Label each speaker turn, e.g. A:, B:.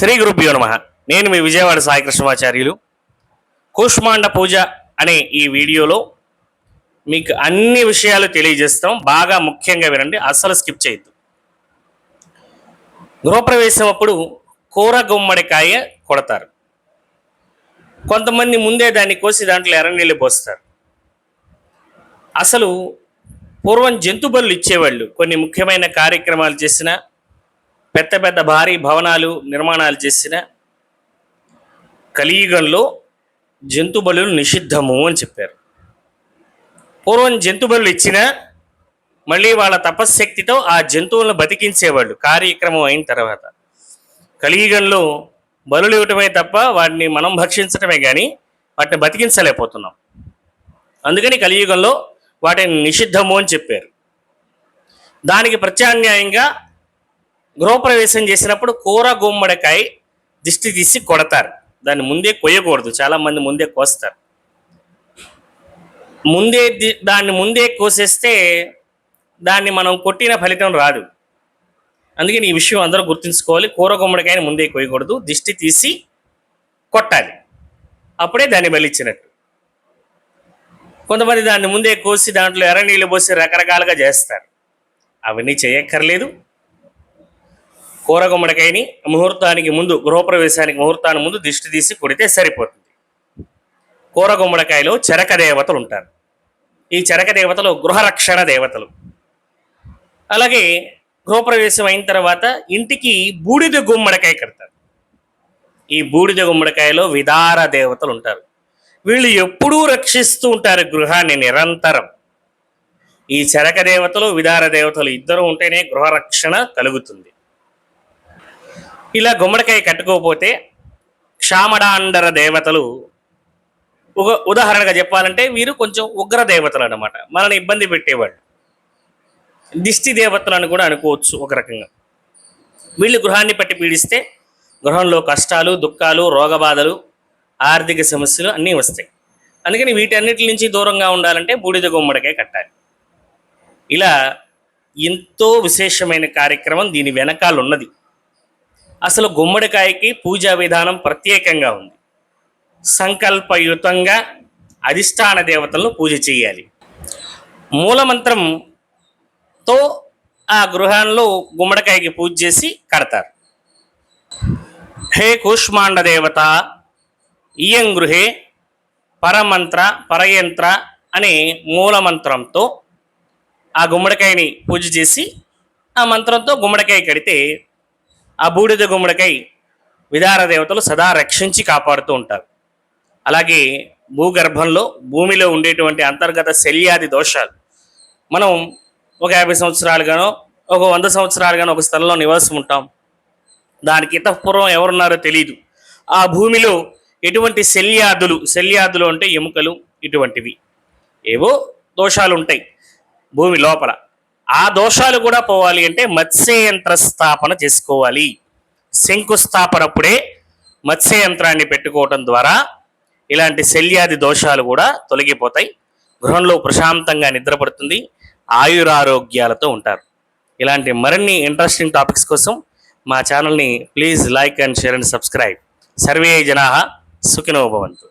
A: శ్రీ గురుభ్యో నమః. నేను మీ విజయవాడ సాయి కృష్ణమాచార్యులు. కూష్మాండ పూజ అనే ఈ వీడియోలో మీకు అన్ని విషయాలు తెలియజేస్తాం. బాగా ముఖ్యంగా వినండి, అస్సలు స్కిప్ చేయొద్దు. గృహప్రవేశం అప్పుడు కూర గుమ్మడికాయ కొడతారు. కొంతమంది ముందే దాన్ని కోసి దాంట్లో ఎర్రనీళ్ళు పోస్తారు. అసలు పూర్వం జంతు బలులు ఇచ్చేవాళ్ళు. కొన్ని ముఖ్యమైన కార్యక్రమాలు చేసిన, పెద్ద పెద్ద భారీ భవనాలు నిర్మాణాలు చేసిన కలియుగంలో జంతు బలులు నిషిద్ధము అని చెప్పారు. పూర్వం జంతు బలులు ఇచ్చినా మళ్ళీ వాళ్ళ తపశ్శక్తితో ఆ జంతువులను బతికించేవాళ్ళు కార్యక్రమం అయిన తర్వాత. కలియుగంలో బలులు ఇవ్వటమే తప్ప వాటిని మనం భక్షించటమే కానీ వాటిని బతికించలేకపోతున్నాం. అందుకని కలియుగంలో వాటిని నిషిద్ధము అని చెప్పారు. దానికి ప్రత్యామ్నాయంగా గృహప్రవేశం చేసినప్పుడు కూర గుమ్మడికాయ దిష్టి తీసి కొడతారు. దాన్ని ముందే కొయ్యకూడదు, చాలామంది ముందే కోస్తారు. దాన్ని ముందే కోసేస్తే దాన్ని మనం కొట్టిన ఫలితం రాదు. అందుకని ఈ విషయం అందరూ గుర్తుంచుకోవాలి. కూర గుమ్మడికాయని ముందే కొయ్యకూడదు, దిష్టి తీసి కొట్టాలి. అప్పుడే దాన్ని బలిచ్చినట్టు. కొంతమంది దాన్ని ముందే కోసి దాంట్లో ఎర్రనీళ్ళు పోసి రకరకాలుగా చేస్తారు. అవన్నీ చేయక్కర్లేదు. కూర గుమ్మడికాయని ముహూర్తానికి ముందు, గృహప్రవేశానికి ముహూర్తానికి ముందు దిష్టి తీసి కొడితే సరిపోతుంది. కూర గుమ్మడికాయలో చరక దేవతలు ఉంటారు. ఈ చరక దేవతలు గృహరక్షణ దేవతలు. అలాగే గృహప్రవేశం అయిన తర్వాత ఇంటికి బూడిద గుమ్మడికాయ కడతారు. ఈ బూడిద గుమ్మడికాయలో విదార దేవతలు ఉంటారు. వీళ్ళు ఎప్పుడూ రక్షిస్తూ ఉంటారు గృహాన్ని నిరంతరం. ఈ చరక దేవతలు, విదార దేవతలు ఇద్దరు ఉంటేనే గృహరక్షణ కలుగుతుంది. ఇలా గుమ్మడికాయ కట్టుకోకపోతే క్షామడాండర దేవతలు, ఉదాహరణగా చెప్పాలంటే వీరు కొంచెం ఉగ్ర దేవతలు అన్నమాట. మనల్ని ఇబ్బంది పెట్టేవాళ్ళు. దిష్టి దేవతలు అని కూడా అనుకోవచ్చు ఒక రకంగా. వీళ్ళు గృహాన్ని పట్టి పీడిస్తే గృహంలో కష్టాలు, దుఃఖాలు, రోగబాధలు, ఆర్థిక సమస్యలు అన్నీ వస్తాయి. అందుకని వీటన్నిటి నుంచి దూరంగా ఉండాలంటే బూడిద గుమ్మడికాయ కట్టాలి. ఇలా ఎంతో విశేషమైన కార్యక్రమం దీని వెనకాల ఉన్నది. అసలు గుమ్మడికాయకి పూజా విధానం ప్రత్యేకంగా ఉంది. సంకల్పయుతంగా అధిష్టాన దేవతలను పూజ చేయాలి. మూలమంత్రంతో ఆ గృహంలో గుమ్మడికాయకి పూజ చేసి కడతారు. హే కూష్మాండ దేవత ఇయం గృహే పరమంత్ర పరయంత్ర అనే మూలమంత్రంతో ఆ గుమ్మడికాయని పూజ చేసి ఆ మంత్రంతో గుమ్మడికాయ కడితే ఆ బూడిద గుమ్మడికాయ విదార దేవతలు సదా రక్షించి కాపాడుతూ ఉంటారు. అలాగే భూగర్భంలో, భూమిలో ఉండేటువంటి అంతర్గత శల్యాది దోషాలు, మనం ఒక 50 సంవత్సరాలుగానో ఒక 100 సంవత్సరాలుగానో ఒక స్థలంలో నివాసం ఉంటాం. దానికి ఇతపూర్వం ఎవరున్నారో తెలియదు. ఆ భూమిలో ఎటువంటి శల్యాదులు అంటే ఎముకలు, ఇటువంటివి ఏవో దోషాలు ఉంటాయి భూమి లోపల. ఆ దోషాలు కూడా పోవాలి అంటే మత్స్యయంత్ర స్థాపన చేసుకోవాలి. శంకుస్థాపనప్పుడే మత్స్యయంత్రాన్ని పెట్టుకోవటం ద్వారా ఇలాంటి శల్యాది దోషాలు కూడా తొలగిపోతాయి. గృహంలో ప్రశాంతంగా నిద్రపడుతుంది, ఆయురారోగ్యాలతో ఉంటారు. ఇలాంటి మరిన్ని ఇంట్రెస్టింగ్ టాపిక్స్ కోసం మా ఛానల్ని please like and share and subscribe. సర్వే జనాః సుఖినో భవంతు.